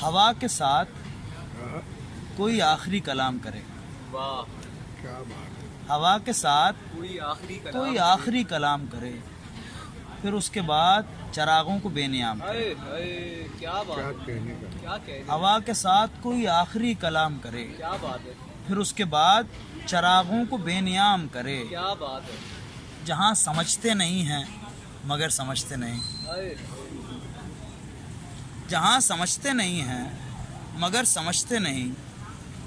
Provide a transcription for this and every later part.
ہوا کے ساتھ کوئی آخری کلام کرے. واہ کیا بات ہے. ہوا کے ساتھ کوئی آخری کلام کرے، پھر اس کے بعد چراغوں کو بے نیام کرے. کیا بات کیا ہے. کہنے کا. کیا کہنے. ہوا کے ساتھ کوئی آخری کلام کرے، کیا بات ہے. پھر اس کے بعد چراغوں کو بے نیام کرے. کیا بات ہے. جہاں سمجھتے نہیں ہیں مگر سمجھتے نہیں، جہاں سمجھتے نہیں ہیں مگر سمجھتے نہیں،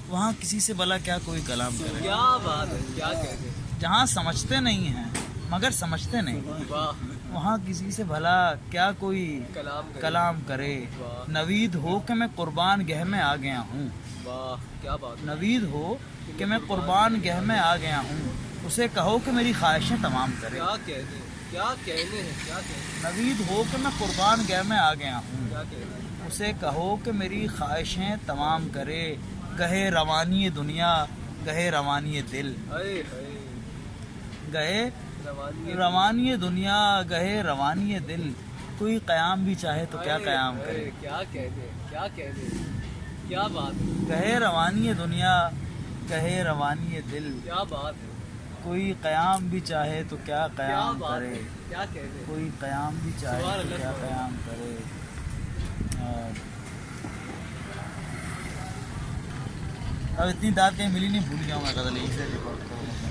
وہاں کسی سے بھلا کیا کوئی کلام کرے. کیا بات ہے. کیا کہنے. جہاں سمجھتے نہیں ہیں مگر سمجھتے نہیں، واہ وہاں کسی سے بھلا کیا کوئی کلام کرے. نوید ہو کہ میں قربان گہ میں آ گیا ہوں، واہ کیا بات ہے. نوید ہو کہ میں قربان گہ میں آ گیا ہوں، اسے کہو کہ میری خواہشیں تمام کرے. کیا کہنے. کیا کہنے ہیں. کیا کہنے. نوید ہو کہ میں قربان گہ میں آ گیا ہوں، کیا کہنے. اسے کہو کہ میری خواہشیں تمام کرے. گہے روانی دنیا گہے روانی دل، گہے روانی دنیا گہے روانی دل، کوئی قیام بھی چاہے تو کیا قیام کرے. کیا کہنے. کیا کہنے. کیا بات ہے. گہے روانی دنیا گہے روانی دل، کیا بات ہے. کوئی قیام بھی چاہے تو کیا کیا قیام بات کرے. ہے. کیا کہنے. کوئی قیام بھی چاہے سبحان تو اللہ، کیا سبحان قیام کرے. اب اتنی داد کہیں ملی نہیں، بھول گیا ہوں میں غزل یہیں سے ریکارڈ کروں گا.